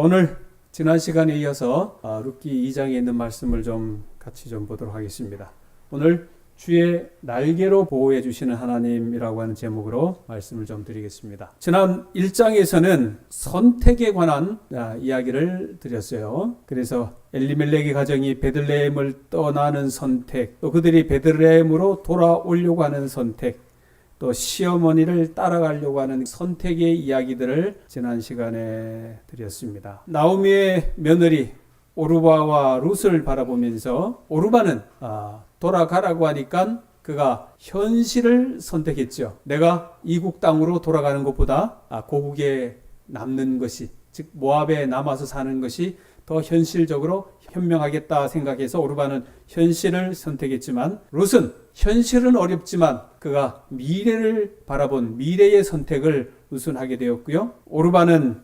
오늘 지난 시간에 이어서 룻기 2장에 있는 말씀을 좀 같이 보도록 하겠습니다. 오늘 주의 날개로 보호해 주시는 하나님이라고 하는 제목으로 말씀을 좀 드리겠습니다. 지난 1장에서는 선택에 관한 이야기를 드렸어요. 그래서 엘리멜렉의 가정이 베들레헴을 떠나는 선택, 또 그들이 베들레헴으로 돌아오려고 하는 선택, 또 시어머니를 따라가려고 하는 선택의 이야기들을 지난 시간에 드렸습니다. 나오미의 며느리 오르바와 룻을 바라보면서 오르바는 돌아가라고 하니까 그가 현실을 선택했죠. 내가 이국 땅으로 돌아가는 것보다 고국에 남는 것이, 즉 모압에 남아서 사는 것이 더 현실적으로 현명하겠다 생각해서 오르바는 현실을 선택했지만, 룻은 현실은 어렵지만 그가 미래를 바라본 미래의 선택을 우선하게 되었고요. 오르바는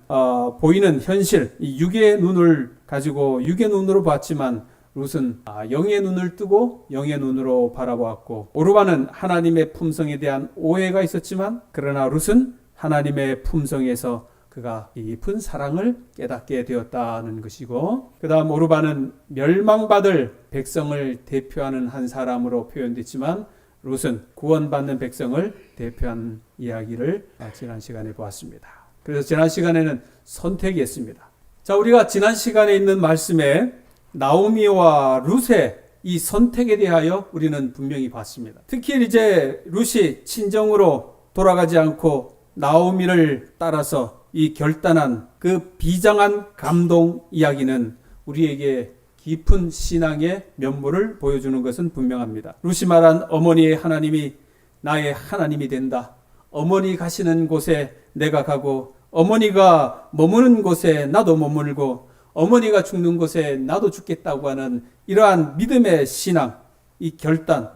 보이는 현실, 육의 눈을 가지고 육의 눈으로 봤지만 룻은 영의 눈을 뜨고 영의 눈으로 바라보았고, 오르바는 하나님의 품성에 대한 오해가 있었지만 그러나 룻은 하나님의 품성에서 그가 깊은 사랑을 깨닫게 되었다는 것이고, 그 다음 오르바는 멸망받을 백성을 대표하는 한 사람으로 표현됐지만 룻은 구원받는 백성을 대표한 이야기를 지난 시간에 보았습니다. 그래서 지난 시간에는 선택이었습니다. 자, 우리가 지난 시간에 있는 말씀에 나오미와 룻의 이 선택에 대하여 우리는 분명히 봤습니다. 특히 이제 룻이 친정으로 돌아가지 않고 나오미를 따라서 이 결단한 그 비장한 감동 이야기는 우리에게 깊은 신앙의 면모를 보여주는 것은 분명합니다. 룻이 말한 어머니의 하나님이 나의 하나님이 된다. 어머니 가시는 곳에 내가 가고, 어머니가 머무는 곳에 나도 머물고, 어머니가 죽는 곳에 나도 죽겠다고 하는 이러한 믿음의 신앙, 이 결단,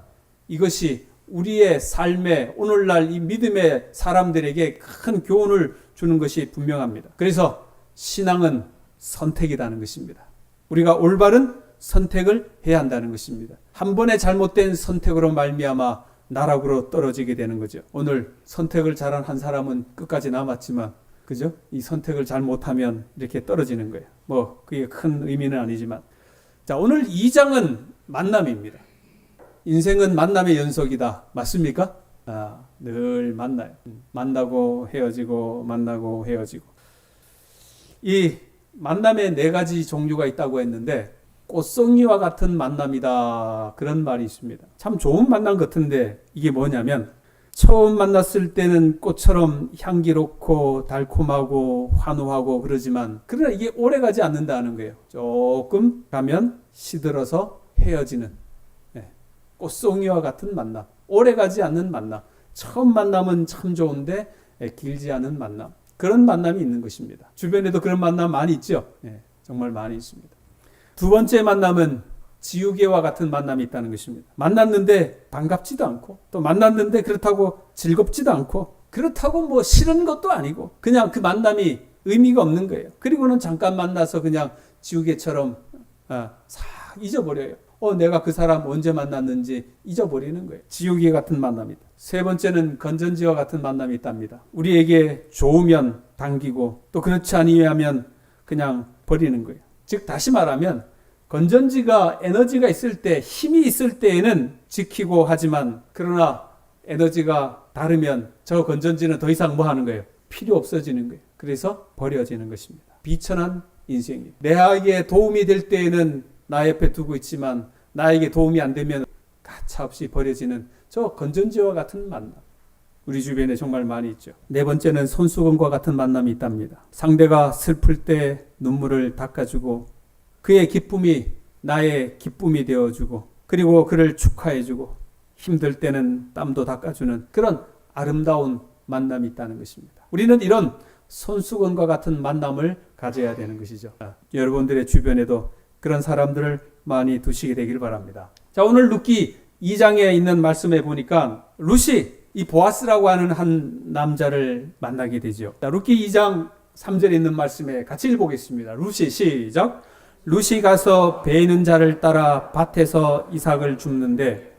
이것이 우리의 삶에 오늘날 이 믿음의 사람들에게 큰 교훈을 주는 것이 분명합니다. 그래서 신앙은 선택이라는 것입니다. 우리가 올바른 선택을 해야 한다는 것입니다. 한 번의 잘못된 선택으로 말미암아 나락으로 떨어지게 되는 거죠. 오늘 선택을 잘한 한 사람은 끝까지 남았지만, 그죠? 이 선택을 잘못하면 이렇게 떨어지는 거예요. 뭐 그게 큰 의미는 아니지만, 자, 오늘 2장은 만남입니다. 인생은 만남의 연속이다. 맞습니까? 늘 만나요. 만나고 헤어지고 만나고 헤어지고. 이 만남에 4가지 종류가 있다고 했는데, 꽃송이와 같은 만남이다, 그런 말이 있습니다. 참 좋은 만남 같은데 이게 뭐냐면, 처음 만났을 때는 꽃처럼 향기롭고 달콤하고 환호하고 그러지만 그러나 이게 오래가지 않는다는 거예요. 조금 가면 시들어서 헤어지는, 꽃송이와 같은 만남, 오래가지 않는 만남. 처음 만남은 참 좋은데 길지 않은 만남, 그런 만남이 있는 것입니다. 주변에도 그런 만남 많이 있죠. 정말 많이 있습니다. 두 번째 만남은 지우개와 같은 만남이 있다는 것입니다. 만났는데 반갑지도 않고, 또 만났는데 그렇다고 즐겁지도 않고, 그렇다고 뭐 싫은 것도 아니고, 그냥 그 만남이 의미가 없는 거예요. 그리고는 잠깐 만나서 그냥 지우개처럼 싹 잊어버려요. 내가 그 사람 언제 만났는지 잊어버리는 거예요. 지우개 같은 만남이다. 세 번째는 건전지와 같은 만남이 있답니다. 우리에게 좋으면 당기고, 또 그렇지 아니하면 그냥 버리는 거예요. 즉 다시 말하면, 건전지가 에너지가 있을 때, 힘이 있을 때에는 지키고 하지만, 그러나 에너지가 다르면 저 건전지는 더 이상 뭐 하는 거예요? 필요 없어지는 거예요. 그래서 버려지는 것입니다. 비천한 인생이에요. 내게 도움이 될 때에는 나 옆에 두고 있지만 나에게 도움이 안 되면 가차없이 버려지는 저 건전지와 같은 만남, 우리 주변에 정말 많이 있죠. 네 번째는 손수건과 같은 만남이 있답니다. 상대가 슬플 때 눈물을 닦아주고, 그의 기쁨이 나의 기쁨이 되어주고, 그리고 그를 축하해주고, 힘들 때는 땀도 닦아주는 그런 아름다운 만남이 있다는 것입니다. 우리는 이런 손수건과 같은 만남을 가져야 되는 것이죠. 여러분들의 주변에도 그런 사람들을 많이 두시게 되길 바랍니다. 자, 오늘 룻기 2장에 있는 말씀에 보니까 룻이 이 보아스라고 하는 한 남자를 만나게 되죠. 자, 룻기 2장 3절에 있는 말씀에 같이 읽어보겠습니다. 룻이, 시작. 룻이 가서 베이는 자를 따라 밭에서 이삭을 줍는데,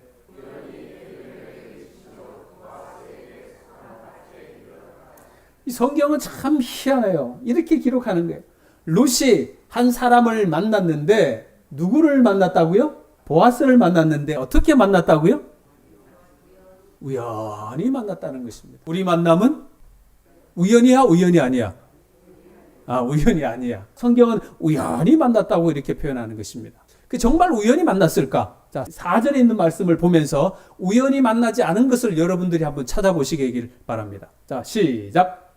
이 성경은 참 희한해요. 이렇게 기록하는 거예요. 룻이 한 사람을 만났는데 누구를 만났다고요? 보아스를 만났는데 어떻게 만났다고요? 우연히 만났다는 것입니다. 우리 만남은 우연이야, 우연이 아니야? 우연이 아니야. 성경은 우연히 만났다고 이렇게 표현하는 것입니다. 정말 우연히 만났을까? 자, 4절에 있는 말씀을 보면서 우연히 만나지 않은 것을 여러분들이 한번 찾아보시길 바랍니다. 자, 시작.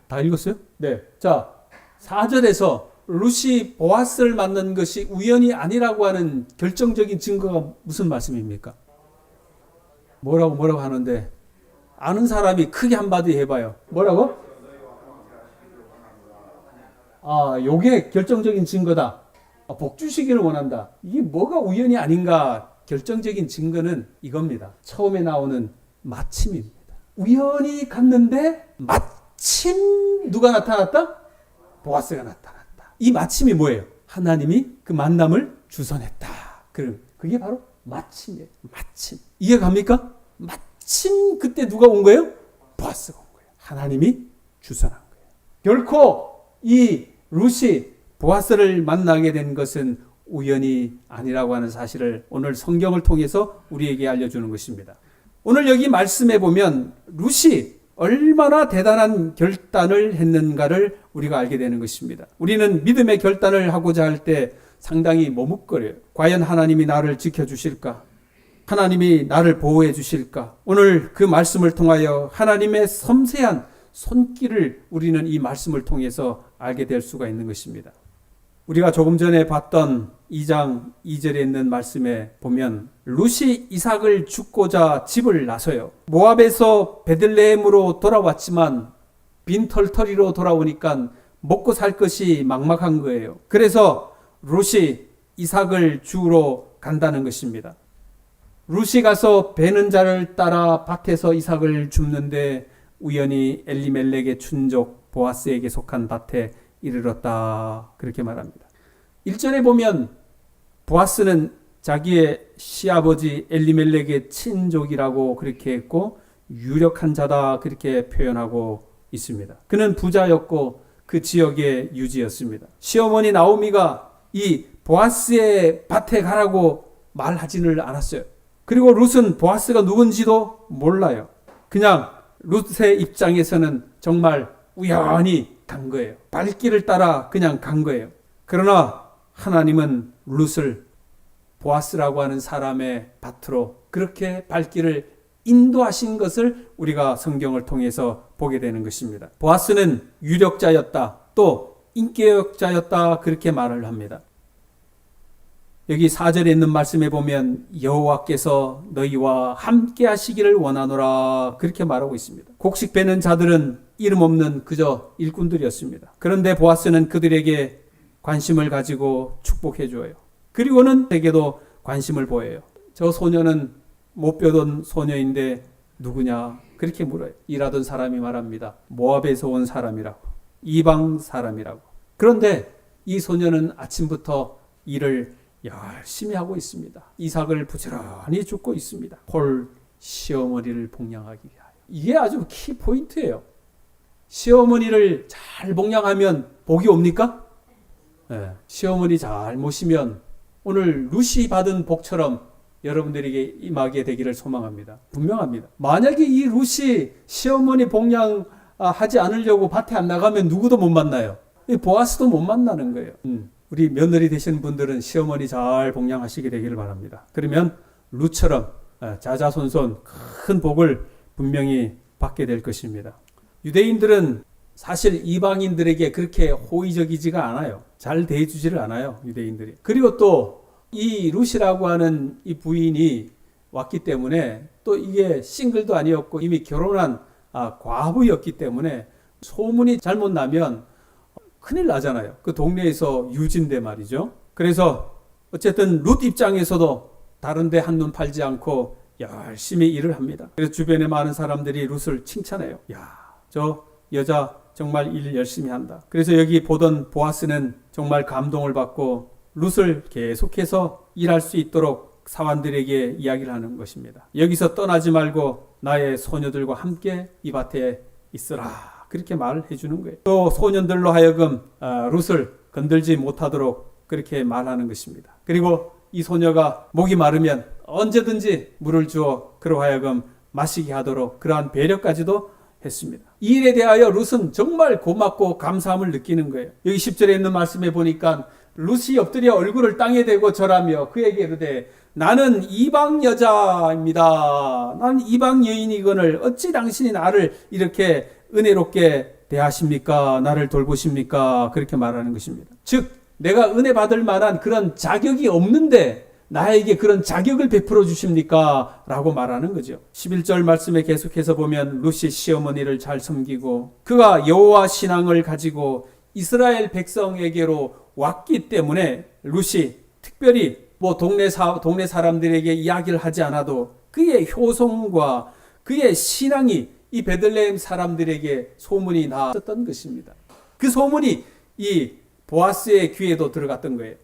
다 읽었어요? 네. 자, 4절에서 룻이 보아스를 만난 것이 우연이 아니라고 하는 결정적인 증거가 무슨 말씀입니까? 뭐라고 하는데 아는 사람이 크게 한마디 해봐요. 뭐라고? 요게 결정적인 증거다. 복 주시기를 원한다. 이게 뭐가 우연이 아닌가? 결정적인 증거는 이겁니다. 처음에 나오는 마침입니다. 우연히 갔는데 마침 누가 나타났다? 보아스가 나타났다. 이 마침이 뭐예요? 하나님이 그 만남을 주선했다. 그게 바로 마침이에요. 마침. 이해갑니까? 마침 그때 누가 온 거예요? 보아스가 온 거예요. 하나님이 주선한 거예요. 결코 이 룻이 보아스를 만나게 된 것은 우연이 아니라고 하는 사실을 오늘 성경을 통해서 우리에게 알려주는 것입니다. 오늘 여기 말씀해 보면 룻이 얼마나 대단한 결단을 했는가를 우리가 알게 되는 것입니다. 우리는 믿음의 결단을 하고자 할 때 상당히 머뭇거려요. 과연 하나님이 나를 지켜주실까? 하나님이 나를 보호해 주실까? 오늘 그 말씀을 통하여 하나님의 섬세한 손길을 우리는 이 말씀을 통해서 알게 될 수가 있는 것입니다. 우리가 조금 전에 봤던 2장 2절에 있는 말씀에 보면 룻이 이삭을 줍고자 집을 나서요. 모압에서 베들레헴으로 돌아왔지만 빈털터리로 돌아오니까 먹고 살 것이 막막한 거예요. 그래서 룻이 이삭을 주우러 간다는 것입니다. 룻이 가서 베는 자를 따라 밭에서 이삭을 줍는데 우연히 엘리멜렉의 춘족 보아스에게 속한 밭에 이르렀다. 그렇게 말합니다. 1절에 보면 보아스는 자기의 시아버지 엘리멜렉의 친족이라고 그렇게 했고 유력한 자다 그렇게 표현하고 있습니다. 그는 부자였고 그 지역의 유지였습니다. 시어머니 나오미가 이 보아스의 밭에 가라고 말하지는 않았어요. 그리고 룻은 보아스가 누군지도 몰라요. 그냥 룻의 입장에서는 정말 우연히 간 거예요. 발길을 따라 그냥 간 거예요. 그러나 하나님은 룻을 보아스라고 하는 사람의 밭으로 그렇게 발길을 인도하신 것을 우리가 성경을 통해서 보게 되는 것입니다. 보아스는 유력자였다. 또 인격자였다. 그렇게 말을 합니다. 여기 4절에 있는 말씀에 보면 여호와께서 너희와 함께 하시기를 원하노라 그렇게 말하고 있습니다. 곡식 베는 자들은 이름 없는 그저 일꾼들이었습니다. 그런데 보아스는 그들에게 관심을 가지고 축복해 주어요. 그리고는 에게도 관심을 보여요. 저 소녀는 못 벼던 소녀인데 누구냐 그렇게 물어요. 일하던 사람이 말합니다. 모압에서 온 사람이라고. 이방 사람이라고. 그런데 이 소녀는 아침부터 일을 열심히 하고 있습니다. 이삭을 부지런히 줍고 있습니다. 홀 시어머니를 복양하기 위하여. 이게 아주 키포인트예요. 시어머니를 잘 복양하면 복이 옵니까? 네. 시어머니 잘 모시면 오늘 룻이 받은 복처럼 여러분들에게 임하게 되기를 소망합니다. 분명합니다. 만약에 이 룻이 시어머니 복양하지 않으려고 밭에 안 나가면 누구도 못 만나요. 보아스도 못 만나는 거예요. 우리 며느리 되시는 분들은 시어머니 잘 복양하시게 되기를 바랍니다. 그러면 룻처럼 자자손손 큰 복을 분명히 받게 될 것입니다. 유대인들은 사실 이방인들에게 그렇게 호의적이지가 않아요. 잘 대해주지를 않아요. 유대인들이. 그리고 또 이 룻이라고 하는 이 부인이 왔기 때문에 또 이게 싱글도 아니었고 이미 결혼한 과부였기 때문에 소문이 잘못 나면 큰일 나잖아요. 그 동네에서 유진대 말이죠. 그래서 어쨌든 룻 입장에서도 다른데 한눈 팔지 않고 열심히 일을 합니다. 그래서 주변에 많은 사람들이 룻을 칭찬해요. 야, 저 여자 정말 일 열심히 한다. 그래서 여기 보던 보아스는 정말 감동을 받고 룻을 계속해서 일할 수 있도록 사환들에게 이야기를 하는 것입니다. 여기서 떠나지 말고 나의 소녀들과 함께 이 밭에 있으라. 그렇게 말을 해주는 거예요. 또 소년들로 하여금 룻을 건들지 못하도록 그렇게 말하는 것입니다. 그리고 이 소녀가 목이 마르면 언제든지 물을 주어 그로 하여금 마시게 하도록 그러한 배려까지도 했습니다. 이 일에 대하여 룻은 정말 고맙고 감사함을 느끼는 거예요. 여기 10절에 있는 말씀에 보니까 룻이 엎드려 얼굴을 땅에 대고 절하며 그에게 이르되 나는 이방 여자입니다. 나는 이방 여인이거늘 어찌 당신이 나를 이렇게 은혜롭게 대하십니까? 나를 돌보십니까? 그렇게 말하는 것입니다. 즉 내가 은혜 받을 만한 그런 자격이 없는데 나에게 그런 자격을 베풀어 주십니까? 라고 말하는 거죠. 11절 말씀에 계속해서 보면 룻이 시어머니를 잘 섬기고 그가 여호와 신앙을 가지고 이스라엘 백성에게로 왔기 때문에 룻이 특별히 동네 사람들에게 이야기를 하지 않아도 그의 효성과 그의 신앙이 이 베들레헴 사람들에게 소문이 났었던 것입니다. 그 소문이 이 보아스의 귀에도 들어갔던 거예요.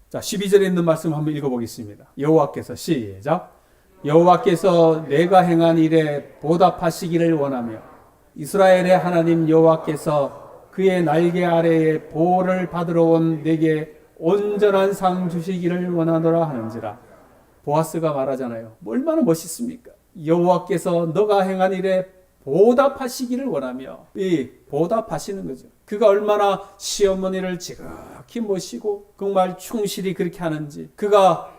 자, 12절에 있는 말씀 한번 읽어보겠습니다. 여호와께서 시작. 여호와께서 내가 행한 일에 보답하시기를 원하며 이스라엘의 하나님 여호와께서 그의 날개 아래에 보호를 받으러 온 내게 온전한 상 주시기를 원하노라 하는지라. 보아스가 말하잖아요. 얼마나 멋있습니까? 여호와께서 너가 행한 일에 보답하시기를 원하며 이 보답하시는 거죠. 그가 얼마나 시어머니를 지극히 모시고 정말 충실히 그렇게 하는지 그가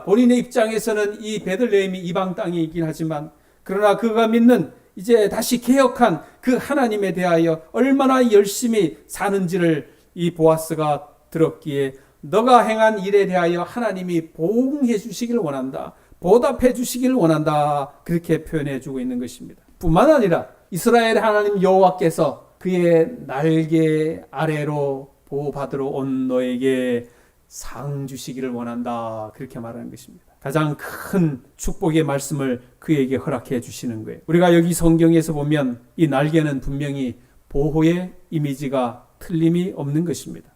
본인의 입장에서는 이 베들레헴이 이방 땅이긴 하지만 그러나 그가 믿는 이제 다시 개혁한 그 하나님에 대하여 얼마나 열심히 사는지를 이 보아스가 들었기에 너가 행한 일에 대하여 하나님이 보응해 주시기를 원한다. 보답해 주시기를 원한다. 그렇게 표현해 주고 있는 것입니다. 뿐만 아니라 이스라엘 하나님 여호와께서 그의 날개 아래로 보호받으러 온 너에게 상 주시기를 원한다. 그렇게 말하는 것입니다. 가장 큰 축복의 말씀을 그에게 허락해 주시는 거예요. 우리가 여기 성경에서 보면 이 날개는 분명히 보호의 이미지가 틀림이 없는 것입니다.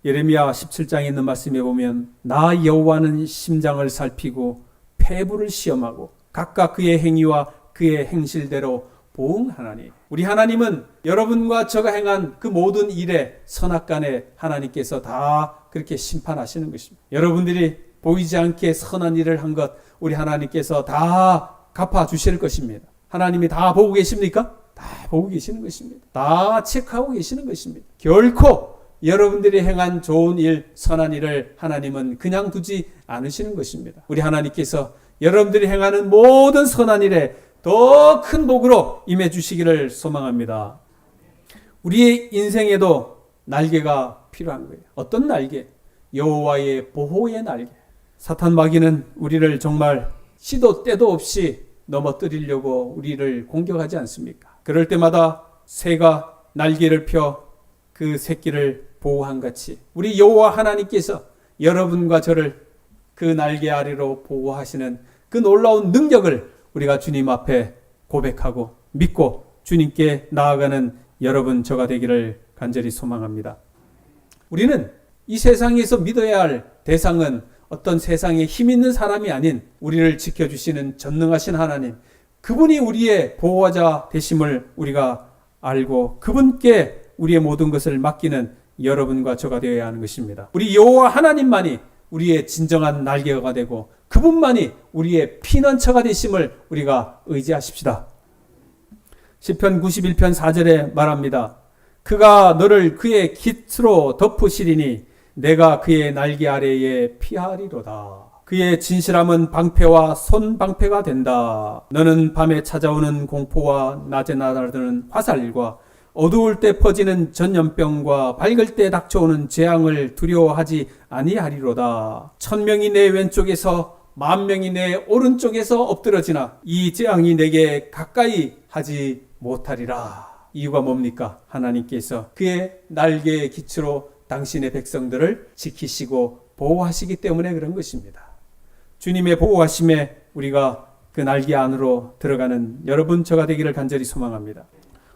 예레미야 17장에 있는 말씀에 보면 나 여호와는 심장을 살피고 폐부를 시험하고 각각 그의 행위와 그의 행실대로 보응하나니. 우리 하나님은 여러분과 저가 행한 그 모든 일에 선악간에 하나님께서 다 그렇게 심판하시는 것입니다. 여러분들이 보이지 않게 선한 일을 한 것 우리 하나님께서 다 갚아주실 것입니다. 하나님이 다 보고 계십니까? 다 보고 계시는 것입니다. 다 체크하고 계시는 것입니다. 결코 여러분들이 행한 좋은 일, 선한 일을 하나님은 그냥 두지 않으시는 것입니다. 우리 하나님께서 여러분들이 행하는 모든 선한 일에 더 큰 복으로 임해 주시기를 소망합니다. 우리의 인생에도 날개가 필요한 거예요. 어떤 날개? 여호와의 보호의 날개. 사탄 마귀는 우리를 정말 시도 때도 없이 넘어뜨리려고 우리를 공격하지 않습니까? 그럴 때마다 새가 날개를 펴 그 새끼를 보호한 같이 우리 여호와 하나님께서 여러분과 저를 그 날개 아래로 보호하시는 그 놀라운 능력을 우리가 주님 앞에 고백하고 믿고 주님께 나아가는 여러분 저가 되기를 간절히 소망합니다. 우리는 이 세상에서 믿어야 할 대상은 어떤 세상에 힘 있는 사람이 아닌 우리를 지켜주시는 전능하신 하나님, 그분이 우리의 보호자 되심을 우리가 알고 그분께 우리의 모든 것을 맡기는 여러분과 저가 되어야 하는 것입니다. 우리 여호와 하나님만이 우리의 진정한 날개가 되고 그분만이 우리의 피난처가 되심을 우리가 의지하십시다. 시편 91편 4절에 말합니다. 그가 너를 그의 깃으로 덮으시리니 내가 그의 날개 아래에 피하리로다. 그의 진실함은 방패와 손방패가 된다. 너는 밤에 찾아오는 공포와 낮에 날아드는 화살과 어두울 때 퍼지는 전염병과 밝을 때 닥쳐오는 재앙을 두려워하지 아니하리로다. 1000명이 내 왼쪽에서 10,000명이 내 오른쪽에서 엎드러지나 이 재앙이 내게 가까이 하지 못하리라. 이유가 뭡니까? 하나님께서 그의 날개의 기초로 당신의 백성들을 지키시고 보호하시기 때문에 그런 것입니다. 주님의 보호하심에 우리가 그 날개 안으로 들어가는 여러분 저가 되기를 간절히 소망합니다.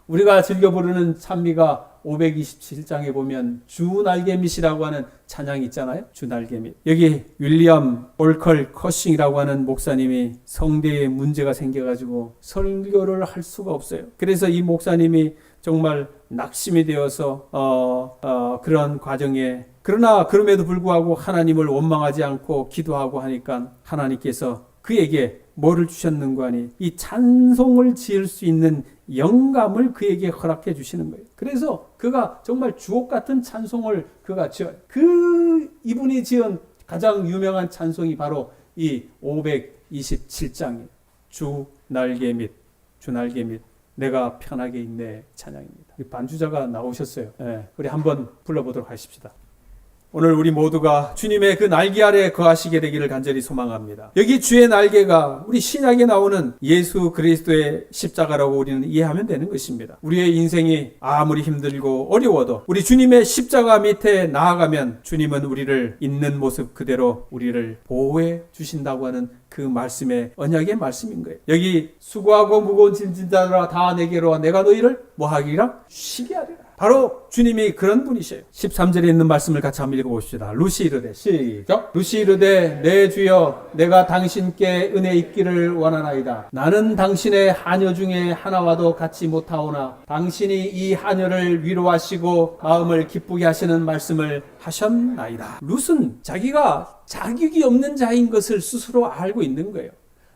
우리가 즐겨 부르는 찬미가 527장에 보면 주 날개밑이라고 하는 찬양이 있잖아요. 주 날개밑. 여기 윌리엄 올컬 커싱이라고 하는 목사님이 성대에 문제가 생겨가지고 설교를 할 수가 없어요. 그래서 이 목사님이 정말 낙심이 되어서 그런 과정에, 그러나 그럼에도 불구하고 하나님을 원망하지 않고 기도하고 하니까 하나님께서 그에게 뭐를 주셨는가 하니 이 찬송을 지을 수 있는 영감을 그에게 허락해 주시는 거예요. 그래서 그가 정말 주옥 같은 찬송을 그가 지어요. 이분이 지은 가장 유명한 찬송이 바로 이 527장이에요. 주 날개 밑 내가 편하게 있네 찬양입니다. 반주자가 나오셨어요. 네, 우리 한번 불러보도록 하십시다. 오늘 우리 모두가 주님의 그 날개 아래 거하시게 되기를 간절히 소망합니다. 여기 주의 날개가 우리 신약에 나오는 예수 그리스도의 십자가라고 우리는 이해하면 되는 것입니다. 우리의 인생이 아무리 힘들고 어려워도 우리 주님의 십자가 밑에 나아가면 주님은 우리를 있는 모습 그대로 우리를 보호해 주신다고 하는 그 말씀의 언약의 말씀인 거예요. 여기 수고하고 무거운 짐진 자들아 다 내게로 와 내가 너희를 뭐 하리라? 쉬게 하리라. 바로 주님이 그런 분이셔요. 13절에 있는 말씀을 같이 한번 읽어봅시다. 루시 이르되 시작. 루시 이르되 내 주여 내가 당신께 은혜 있기를 원하나이다. 나는 당신의 하녀 중에 하나와도 같이 못하오나 당신이 이 하녀를 위로하시고 마음을 기쁘게 하시는 말씀을 하셨나이다. 룻은 자기가 자격이 없는 자인 것을 스스로 알고 있는 거예요.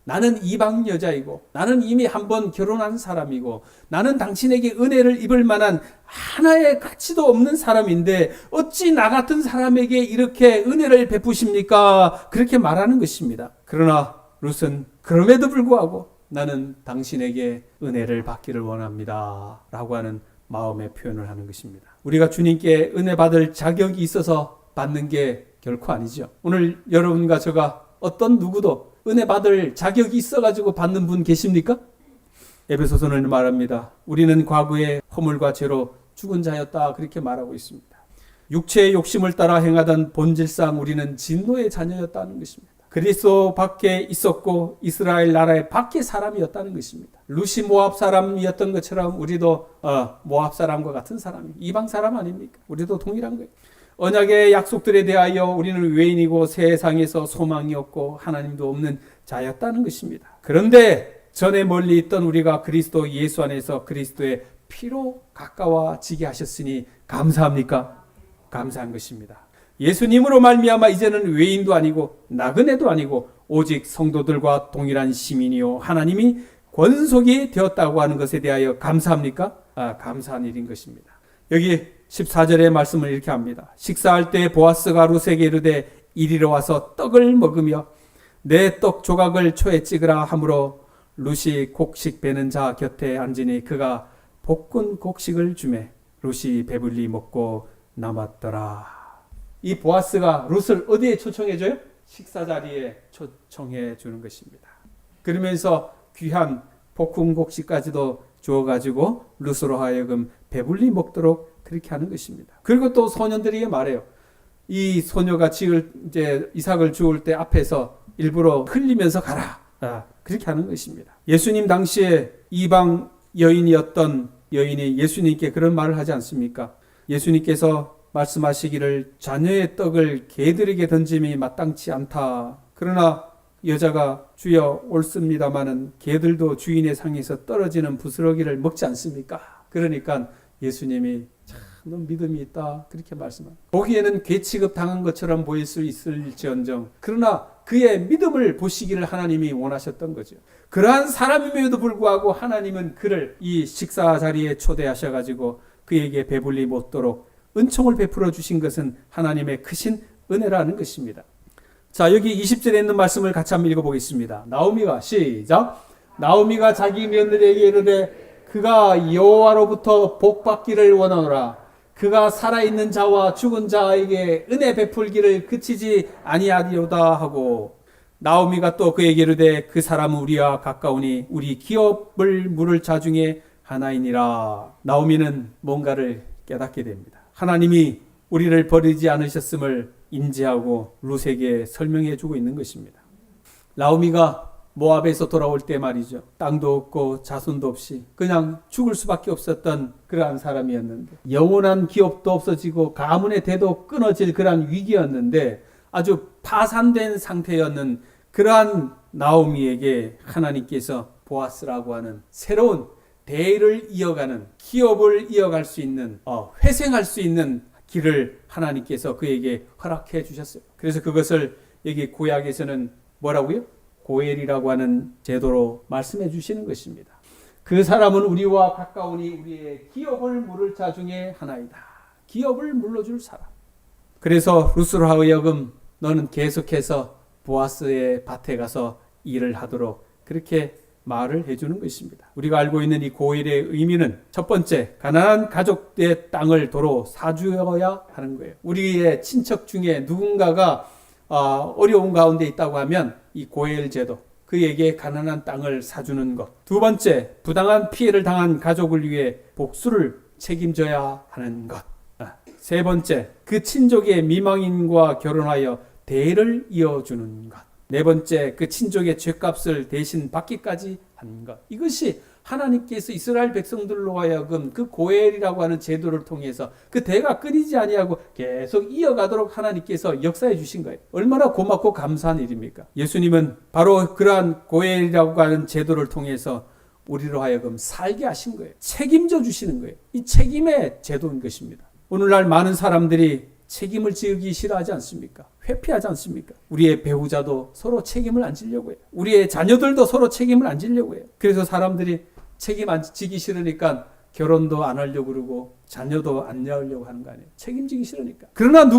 나는 이방 여자이고 나는 이미 한번 결혼한 사람이고 나는 당신에게 은혜를 입을 만한 하나의 가치도 없는 사람인데 어찌 나 같은 사람에게 이렇게 은혜를 베푸십니까? 그렇게 말하는 것입니다. 그러나 룻은 그럼에도 불구하고 나는 당신에게 은혜를 받기를 원합니다 라고 하는 마음의 표현을 하는 것입니다. 우리가 주님께 은혜 받을 자격이 있어서 받는 게 결코 아니죠. 오늘 여러분과 제가 어떤 누구도 은혜 받을 자격이 있어가지고 받는 분 계십니까? 에베소서는 말합니다. 우리는 과거에 허물과 죄로 죽은 자였다 그렇게 말하고 있습니다. 육체의 욕심을 따라 행하던 본질상 우리는 진노의 자녀였다는 것입니다. 그리스도 밖에 있었고 이스라엘 나라의 밖에 사람이었다는 것입니다. 룻이 모압 사람이었던 것처럼 우리도 모압 사람과 같은 사람이 이방 사람 아닙니까? 우리도 동일한 거예요. 언약의 약속들에 대하여 우리는 외인이고 세상에서 소망이 없고 하나님도 없는 자였다는 것입니다. 그런데 전에 멀리 있던 우리가 그리스도 예수 안에서 그리스도의 피로 가까워지게 하셨으니 감사합니까? 감사한 것입니다. 예수님으로 말미암아 이제는 외인도 아니고 나그네도 아니고 오직 성도들과 동일한 시민이요 하나님이 권속이 되었다고 하는 것에 대하여 감사합니까? 감사한 일인 것입니다. 여기 14절의 말씀을 이렇게 합니다. 식사할 때 보아스가 룻에게 이르되 이리로 와서 떡을 먹으며 내 떡 조각을 초에 찍으라 하므로 룻이 곡식 베는 자 곁에 앉으니 그가 볶은 곡식을 주매 룻이 배불리 먹고 남았더라. 이 보아스가 룻을 어디에 초청해줘요? 식사 자리에 초청해 주는 것입니다. 그러면서 귀한 볶은 곡식까지도 주어가지고 룻으로 하여금 배불리 먹도록 그렇게 하는 것입니다. 그리고 또 소년들에게 말해요. 이 소녀가 이제 이삭을 주울 때 앞에서 일부러 흘리면서 가라. 그렇게 하는 것입니다. 예수님 당시에 이방 여인이었던 여인이 예수님께 그런 말을 하지 않습니까? 예수님께서 말씀하시기를 자녀의 떡을 개들에게 던짐이 마땅치 않다. 그러나 여자가 주여 옳습니다마는 개들도 주인의 상에서 떨어지는 부스러기를 먹지 않습니까? 그러니까 예수님이 넌 믿음이 있다 그렇게 말씀합니다. 보기에는 개 취급 당한 것처럼 보일 수 있을지언정 그러나 그의 믿음을 보시기를 하나님이 원하셨던 거죠. 그러한 사람임에도 불구하고 하나님은 그를 이 식사 자리에 초대하셔가지고 그에게 배불리 먹도록 은총을 베풀어 주신 것은 하나님의 크신 은혜라는 것입니다. 자, 여기 20절에 있는 말씀을 같이 한번 읽어보겠습니다. 나오미가 시작. 나오미가 자기 며느리에게 이르되 그가 여호와로부터 복 받기를 원하노라. 그가 살아있는 자와 죽은 자에게 은혜 베풀기를 그치지 아니하리로다 하고 나오미가 또 그에게 이르되 그 사람은 우리와 가까우니 우리 기업을 물을 자 중에 하나이니라. 나오미는 뭔가를 깨닫게 됩니다. 하나님이 우리를 버리지 않으셨음을 인지하고 룻에게 설명해 주고 있는 것입니다. 나오미가 모압에서 돌아올 때 말이죠. 땅도 없고 자손도 없이 그냥 죽을 수밖에 없었던 그러한 사람이었는데, 영원한 기업도 없어지고 가문의 대도 끊어질 그러한 위기였는데, 아주 파산된 상태였는 그러한 나오미에게 하나님께서 보아스라고 하는 새로운 대를 이어가는, 기업을 이어갈 수 있는, 회생할 수 있는 길을 하나님께서 그에게 허락해 주셨어요. 그래서 그것을 여기 구약에서는 뭐라고요? 고엘이라고 하는 제도로 말씀해 주시는 것입니다. 그 사람은 우리와 가까우니 우리의 기업을 물을 자 중에 하나이다. 기업을 물러줄 사람. 그래서 루스로 하여금 너는 계속해서 보아스의 밭에 가서 일을 하도록 그렇게 말을 해주는 것입니다. 우리가 알고 있는 이 고엘의 의미는 첫 번째, 가난한 가족의 땅을 도로 사주어야 하는 거예요. 우리의 친척 중에 누군가가 어려운 가운데 있다고 하면 이 고엘 제도, 그에게 가난한 땅을 사주는 것. 두 번째, 부당한 피해를 당한 가족을 위해 복수를 책임져야 하는 것. 세 번째, 그 친족의 미망인과 결혼하여 대를 이어주는 것. 네 번째, 그 친족의 죗값을 대신 받기까지 한 것. 이것이 하나님께서 이스라엘 백성들로 하여금 그 고엘이라고 하는 제도를 통해서 그 대가 끊이지 아니하고 계속 이어가도록 하나님께서 역사해 주신 거예요. 얼마나 고맙고 감사한 일입니까? 예수님은 바로 그러한 고엘이라고 하는 제도를 통해서 우리로 하여금 살게 하신 거예요. 책임져 주시는 거예요. 이 책임의 제도인 것입니다. 오늘날 많은 사람들이 책임을 지기 싫어하지 않습니까? 회피하지 않습니까? 우리의 배우자도 서로 책임을 안 지려고 해요. 우리의 자녀들도 서로 책임을 안 지려고 해요. 그래서 사람들이 책임 안 지기 싫으니까 결혼도 안 하려고 그러고 자녀도 안 낳으려고 하는 거 아니에요. 책임지기 싫으니까. 그러나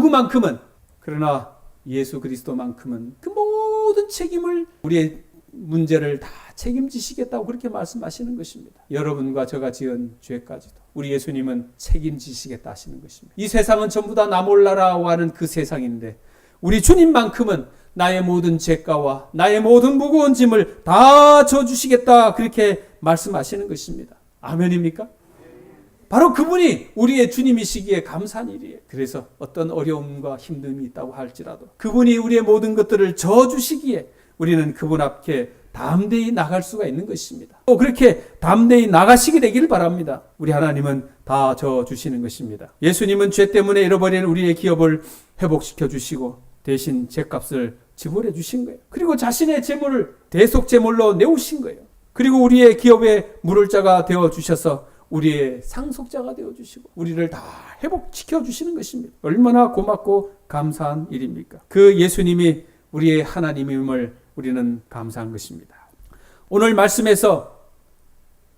예수 그리스도만큼은 그 모든 책임을, 우리의 문제를 다 책임지시겠다고 그렇게 말씀하시는 것입니다. 여러분과 저가 지은 죄까지도 우리 예수님은 책임지시겠다 하시는 것입니다. 이 세상은 전부 다 나 몰라라고 하는 그 세상인데, 우리 주님만큼은 나의 모든 죄가와 나의 모든 무거운 짐을 다 져주시겠다 그렇게 말씀하시는 것입니다. 아멘입니까? 바로 그분이 우리의 주님이시기에 감사한 일이에요. 그래서 어떤 어려움과 힘듦이 있다고 할지라도 그분이 우리의 모든 것들을 져주시기에 우리는 그분 앞에 담대히 나갈 수가 있는 것입니다. 또 그렇게 담대히 나가시게 되기를 바랍니다. 우리 하나님은 다 져주시는 것입니다. 예수님은 죄 때문에 잃어버린 우리의 기업을 회복시켜 주시고 대신 죄값을 지불해 주신 거예요. 그리고 자신의 재물을 대속 재물로 내오신 거예요. 그리고 우리의 기업에 물을 자가 되어 주셔서 우리의 상속자가 되어 주시고 우리를 다 회복시켜 주시는 것입니다. 얼마나 고맙고 감사한 일입니까? 그 예수님이 우리의 하나님임을 우리는 감사한 것입니다. 오늘 말씀에서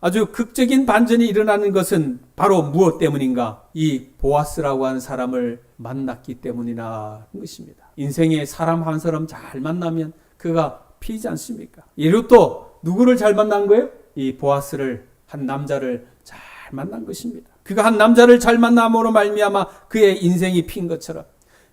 아주 극적인 반전이 일어나는 것은 바로 무엇 때문인가? 이 보아스라고 하는 사람을 만났기 때문이라는 것입니다. 인생에 사람 한 사람 잘 만나면 그가 피지 않습니까? 이것도 누구를 잘 만난 거예요? 이 보아스를, 한 남자를 잘 만난 것입니다. 그가 한 남자를 잘 만남으로 말미암아 그의 인생이 핀 것처럼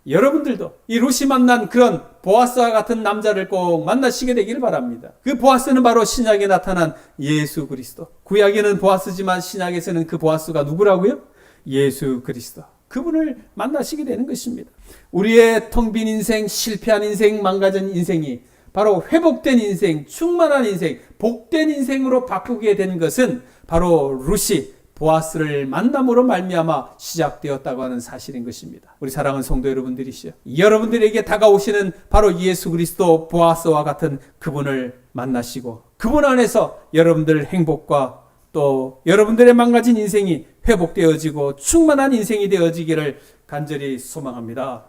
여러분들도 이 룻이 만난 그런 보아스와 같은 남자를 꼭 만나시게 되기를 바랍니다. 그 보아스는 바로 신약에 나타난 예수 그리스도. 구약에는 보아스지만 신약에서는 그 보아스가 누구라고요? 예수 그리스도. 그분을 만나시게 되는 것입니다. 우리의 텅 빈 인생, 실패한 인생, 망가진 인생이 바로 회복된 인생, 충만한 인생, 복된 인생으로 바꾸게 된 것은 바로 룻이 보아스를 만남으로 말미암아 시작되었다고 하는 사실인 것입니다. 우리 사랑하는 성도 여러분들이시여, 여러분들에게 다가오시는 바로 예수 그리스도 보아스와 같은 그분을 만나시고 그분 안에서 여러분들 행복과 또 여러분들의 망가진 인생이 회복되어지고 충만한 인생이 되어지기를 간절히 소망합니다.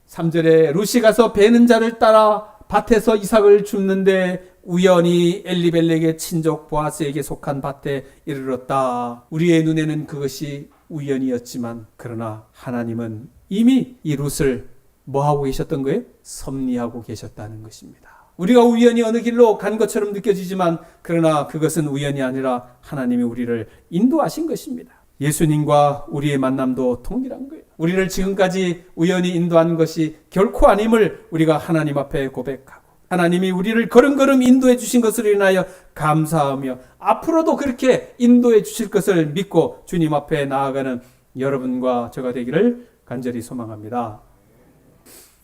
3절에 룻이 가서 베는 자를 따라 밭에서 이삭을 줍는데 우연히 엘리멜렉의 친족 보아스에게 속한 밭에 이르렀다. 우리의 눈에는 그것이 우연이었지만 그러나 하나님은 이미 이 룻을 뭐하고 계셨던 거예요? 섭리하고 계셨다는 것입니다. 우리가 우연히 어느 길로 간 것처럼 느껴지지만 그러나 그것은 우연이 아니라 하나님이 우리를 인도하신 것입니다. 예수님과 우리의 만남도 동일한 거예요. 우리를 지금까지 우연히 인도한 것이 결코 아님을 우리가 하나님 앞에 고백하고 하나님이 우리를 걸음걸음 인도해 주신 것을 인하여 감사하며 앞으로도 그렇게 인도해 주실 것을 믿고 주님 앞에 나아가는 여러분과 저가 되기를 간절히 소망합니다.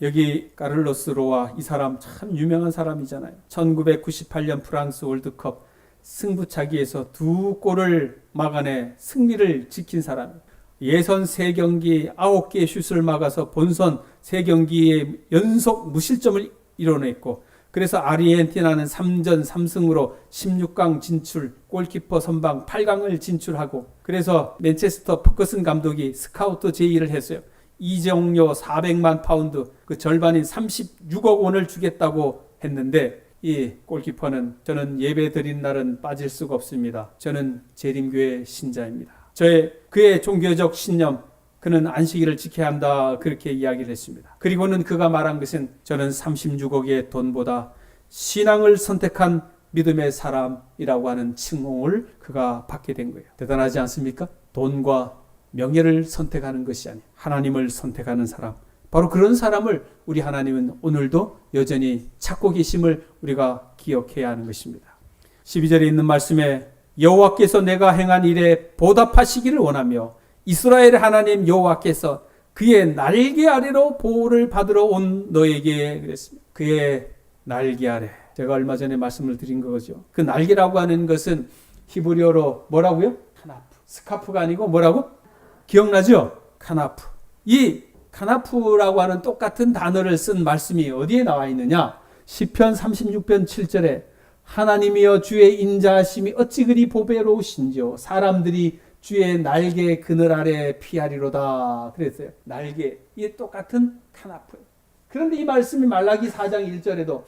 여기 카를로스 로아, 이 사람 참 유명한 사람이잖아요. 1998년 프랑스 월드컵 승부차기에서 2골을 막아내 승리를 지킨 사람. 예선 3경기 9개의 슛을 막아서 본선 3경기에 연속 무실점을 이뤄냈고, 그래서 아르헨티나는 3전 3승으로 16강 진출, 골키퍼 선방 8강을 진출하고, 그래서 맨체스터 퍼거슨 감독이 스카우트 제의를 했어요. 이적료 400만 파운드, 그 절반인 36억 원을 주겠다고 했는데, 이 골키퍼는 저는 예배 드린 날은 빠질 수가 없습니다. 저는 재림교회 신자입니다. 그의 종교적 신념, 그는 안식일을 지켜야 한다, 그렇게 이야기를 했습니다. 그리고는 그가 말한 것은 저는 36억의 돈보다 신앙을 선택한 믿음의 사람이라고 하는 칭송을 그가 받게 된 거예요. 대단하지 않습니까? 돈과 명예를 선택하는 것이 아닌 하나님을 선택하는 사람, 바로 그런 사람을 우리 하나님은 오늘도 여전히 찾고 계심을 우리가 기억해야 하는 것입니다. 12절에 있는 말씀에 여호와께서 내가 행한 일에 보답하시기를 원하며 이스라엘의 하나님 여호와께서 그의 날개 아래로 보호를 받으러 온 너에게 그랬습니다. 그의 날개 아래. 제가 얼마 전에 말씀을 드린 거죠. 그 날개라고 하는 것은 히브리어로 뭐라고요? 카나프. 스카프가 아니고 뭐라고? 기억나죠? 카나프. 이 카나프라고 하는 똑같은 단어를 쓴 말씀이 어디에 나와 있느냐? 시편 36편 7절에 하나님이여 주의 인자하심이 어찌 그리 보배로우신지요 사람들이 주의 날개 그늘 아래 피하리로다 그랬어요. 날개, 이게 똑같은 카나프. 그런데 이 말씀이 말라기 4장 1절에도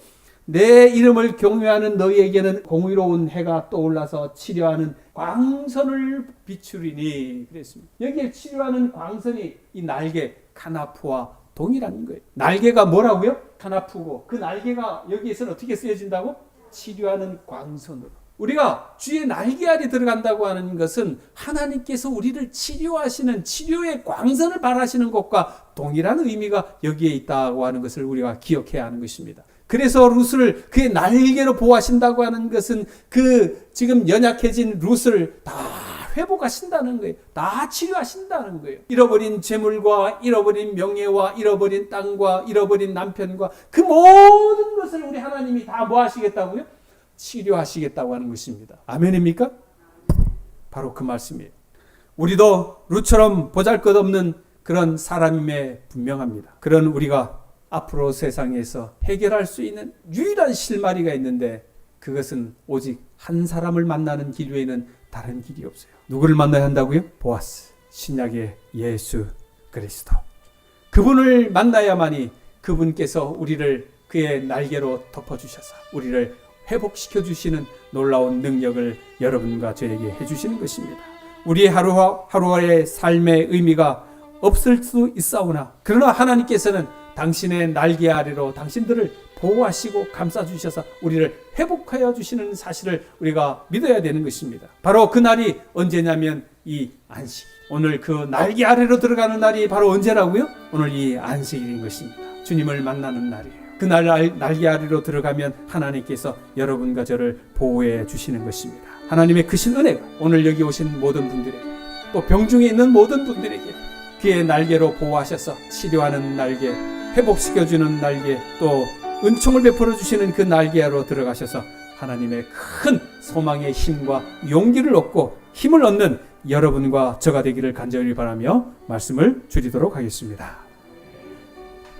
내 이름을 경외하는 너희에게는 공의로운 해가 떠올라서 치료하는 광선을 비추리니 그랬습니다. 여기에 치료하는 광선이 이 날개 카나프와 동일한 거예요. 날개가 뭐라고요? 카나프고, 그 날개가 여기에서는 어떻게 쓰여진다고? 치료하는 광선으로. 우리가 주의 날개 아래 들어간다고 하는 것은 하나님께서 우리를 치료하시는 치료의 광선을 발하시는 것과 동일한 의미가 여기에 있다고 하는 것을 우리가 기억해야 하는 것입니다. 그래서 룻을 그의 날개로 보호하신다고 하는 것은 그 지금 연약해진 룻을 다 회복하신다는 거예요. 다 치료하신다는 거예요. 잃어버린 재물과 잃어버린 명예와 잃어버린 땅과 잃어버린 남편과 그 모든 것을 우리 하나님이 다 뭐 하시겠다고요? 치료하시겠다고 하는 것입니다. 아멘입니까? 바로 그 말씀이에요. 우리도 룻처럼 보잘것없는 그런 사람임에 분명합니다. 그런 우리가 앞으로 세상에서 해결할 수 있는 유일한 실마리가 있는데, 그것은 오직 한 사람을 만나는 길 외에는 다른 길이 없어요. 누구를 만나야 한다고요? 보아스, 신약의 예수 그리스도. 그분을 만나야만이 그분께서 우리를 그의 날개로 덮어주셔서 우리를 회복시켜 주시는 놀라운 능력을 여러분과 저에게 해주시는 것입니다. 우리 하루하루의 삶의 의미가 없을 수 있사오나, 그러나 하나님께서는 당신의 날개 아래로 당신들을 보호하시고 감싸주셔서 우리를 회복하여 주시는 사실을 우리가 믿어야 되는 것입니다. 바로 그 날이 언제냐면 이 안식. 오늘 그 날개 아래로 들어가는 날이 바로 언제라고요? 오늘 이 안식일인 것입니다. 주님을 만나는 날이에요. 그날 날개 아래로 들어가면 하나님께서 여러분과 저를 보호해 주시는 것입니다. 하나님의 크신 은혜가 오늘 여기 오신 모든 분들에게, 또 병중에 있는 모든 분들에게 그의 날개로 보호하셔서 치료하는 날개, 회복시켜주는 날개, 또 은총을 베풀어 주시는 그 날개로 들어가셔서 하나님의 큰 소망의 힘과 용기를 얻고 힘을 얻는 여러분과 저가 되기를 간절히 바라며 말씀을 줄이도록 하겠습니다.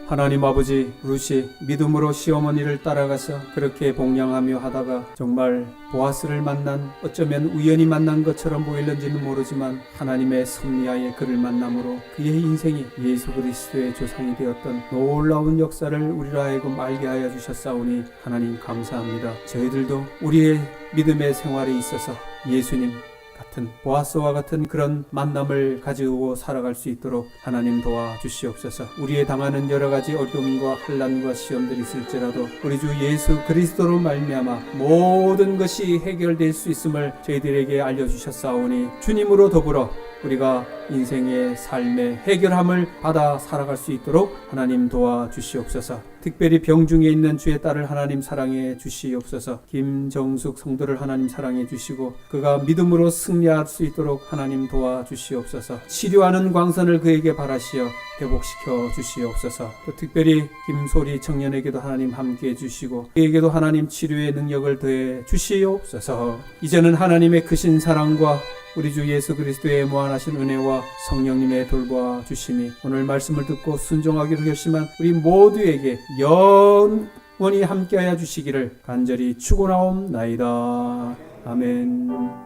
하나님 아버지, 룻이 믿음으로 시어머니를 따라가서 그렇게 복양하며 하다가 정말 보아스를 만난, 어쩌면 우연히 만난 것처럼 보일는지는 모르지만 하나님의 섭리하에 그를 만남으로 그의 인생이 예수 그리스도의 조상이 되었던 놀라운 역사를 우리로 하여금 알게 하여 주셨사오니 하나님 감사합니다. 저희들도 우리의 믿음의 생활에 있어서 예수님 같은, 보아스와 같은 그런 만남을 가지고 살아갈 수 있도록 하나님 도와주시옵소서. 우리의 당하는 여러 가지 어려움과 환난과 시험들이 있을지라도 우리 주 예수 그리스도로 말미암아 모든 것이 해결될 수 있음을 저희들에게 알려주셨사오니 주님으로 더불어 우리가 인생의 삶의 해결함을 받아 살아갈 수 있도록 하나님 도와주시옵소서. 특별히 병중에 있는 주의 딸을 하나님 사랑해 주시옵소서. 김정숙 성도를 하나님 사랑해 주시고 그가 믿음으로 승리할 수 있도록 하나님 도와주시옵소서. 치료하는 광선을 그에게 바라시어 회복시켜 주시옵소서. 또 특별히 김소리 청년에게도 하나님 함께해 주시고 그에게도 하나님 치료의 능력을 더해 주시옵소서. 이제는 하나님의 크신 사랑과 우리 주 예수 그리스도의 무한하신 은혜와 성령님의 돌보아 주심이 오늘 말씀을 듣고 순종하기로 결심한 우리 모두에게 영원히 함께하여 주시기를 간절히 축원하옵나이다. 아멘.